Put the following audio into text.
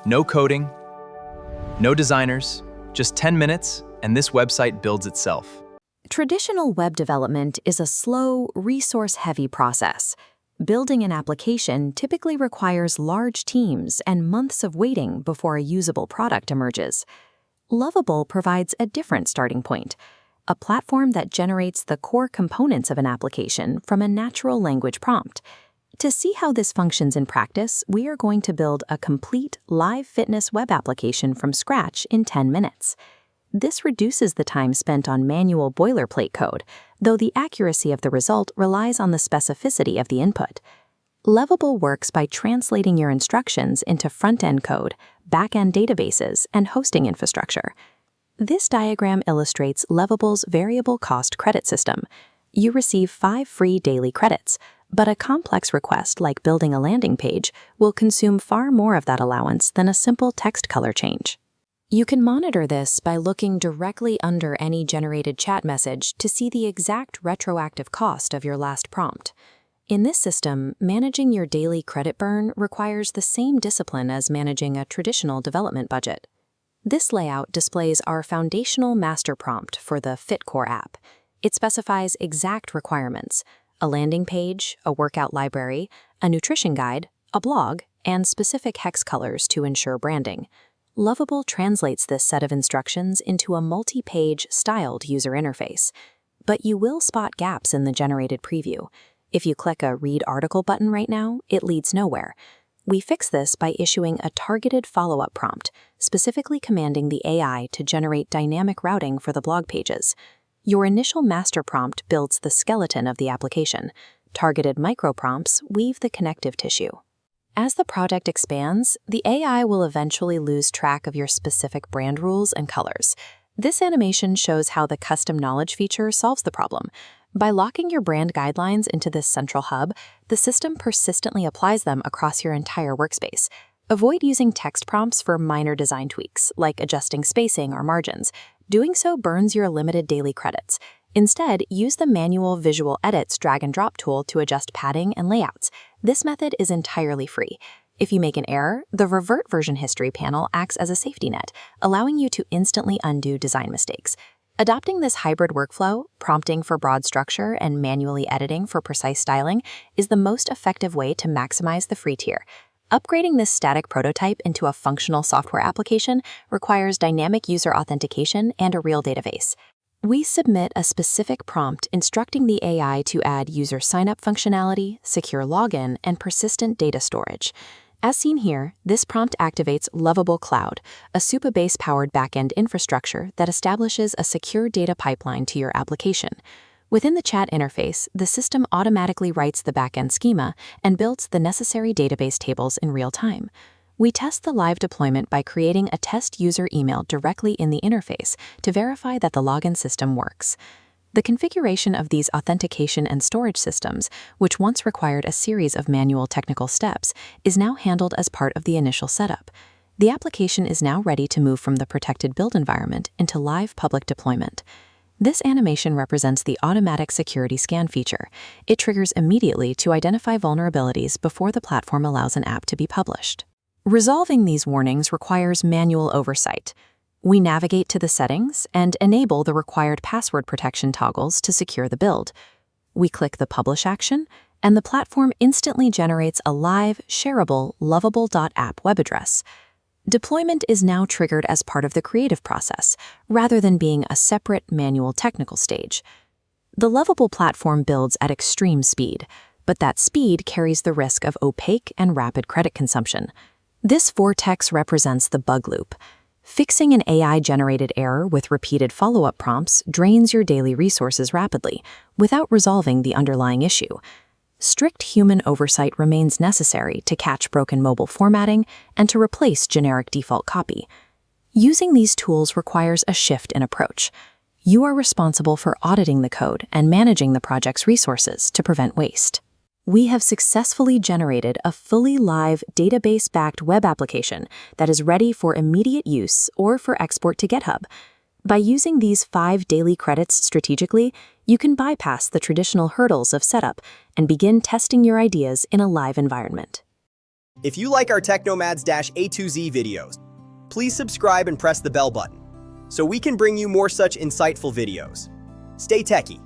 No coding, no designers, just 10 minutes, and this website builds itself. Traditional web development is a slow, resource-heavy process. Building an application typically requires large teams and months of waiting before a usable product emerges. Lovable provides a different starting point, a platform that generates the core components of an application from a natural language prompt. To see how this functions in practice, we are going to build a complete live fitness web application from scratch in 10 minutes. This reduces the time spent on manual boilerplate code, though the accuracy of the result relies on the specificity of the input. Lovable works by translating your instructions into front-end code, back-end databases, and hosting infrastructure. This diagram illustrates Lovable's variable cost credit system. You receive 5 free daily credits, but a complex request like building a landing page will consume far more of that allowance than a simple text color change. You can monitor this by looking directly under any generated chat message to see the exact retroactive cost of your last prompt. In this system, managing your daily credit burn requires the same discipline as managing a traditional development budget. This layout displays our foundational master prompt for the FitCore app. It specifies exact requirements: a landing page, a workout library, a nutrition guide, a blog, and specific hex colors to ensure branding. Lovable translates this set of instructions into a multi-page, styled user interface. But you will spot gaps in the generated preview. If you click a Read Article button right now, it leads nowhere. We fix this by issuing a targeted follow-up prompt, specifically commanding the AI to generate dynamic routing for the blog pages. Your initial master prompt builds the skeleton of the application. Targeted micro-prompts weave the connective tissue. As the project expands, the AI will eventually lose track of your specific brand rules and colors. This animation shows how the custom knowledge feature solves the problem. By locking your brand guidelines into this central hub, the system persistently applies them across your entire workspace. Avoid using text prompts for minor design tweaks, like adjusting spacing or margins. Doing so burns your limited daily credits. Instead, use the manual visual edits drag-and-drop tool to adjust padding and layouts. This method is entirely free. If you make an error, the Revert Version History panel acts as a safety net, allowing you to instantly undo design mistakes. Adopting this hybrid workflow, prompting for broad structure and manually editing for precise styling, is the most effective way to maximize the free tier. Upgrading this static prototype into a functional software application requires dynamic user authentication and a real database. We submit a specific prompt instructing the AI to add user sign-up functionality, secure login, and persistent data storage. As seen here, this prompt activates Lovable Cloud, a Supabase-powered backend infrastructure that establishes a secure data pipeline to your application. Within the chat interface, the system automatically writes the backend schema and builds the necessary database tables in real time. We test the live deployment by creating a test user email directly in the interface to verify that the login system works. The configuration of these authentication and storage systems, which once required a series of manual technical steps, is now handled as part of the initial setup. The application is now ready to move from the protected build environment into live public deployment. This animation represents the automatic security scan feature. It triggers immediately to identify vulnerabilities before the platform allows an app to be published. Resolving these warnings requires manual oversight. We navigate to the settings and enable the required password protection toggles to secure the build. We click the Publish action, and the platform instantly generates a live, shareable lovable.app web address. Deployment is now triggered as part of the creative process, rather than being a separate manual technical stage. The Lovable platform builds at extreme speed, but that speed carries the risk of opaque and rapid credit consumption. This vortex represents the bug loop. Fixing an AI-generated error with repeated follow-up prompts drains your daily resources rapidly, without resolving the underlying issue. Strict human oversight remains necessary to catch broken mobile formatting and to replace generic default copy. Using these tools requires a shift in approach. You are responsible for auditing the code and managing the project's resources to prevent waste. We have successfully generated a fully live, database-backed web application that is ready for immediate use or for export to GitHub. By using these 5 daily credits strategically, you can bypass the traditional hurdles of setup and begin testing your ideas in a live environment. If you like our Technomads-A2Z videos, please subscribe and press the bell button so we can bring you more such insightful videos. Stay techie.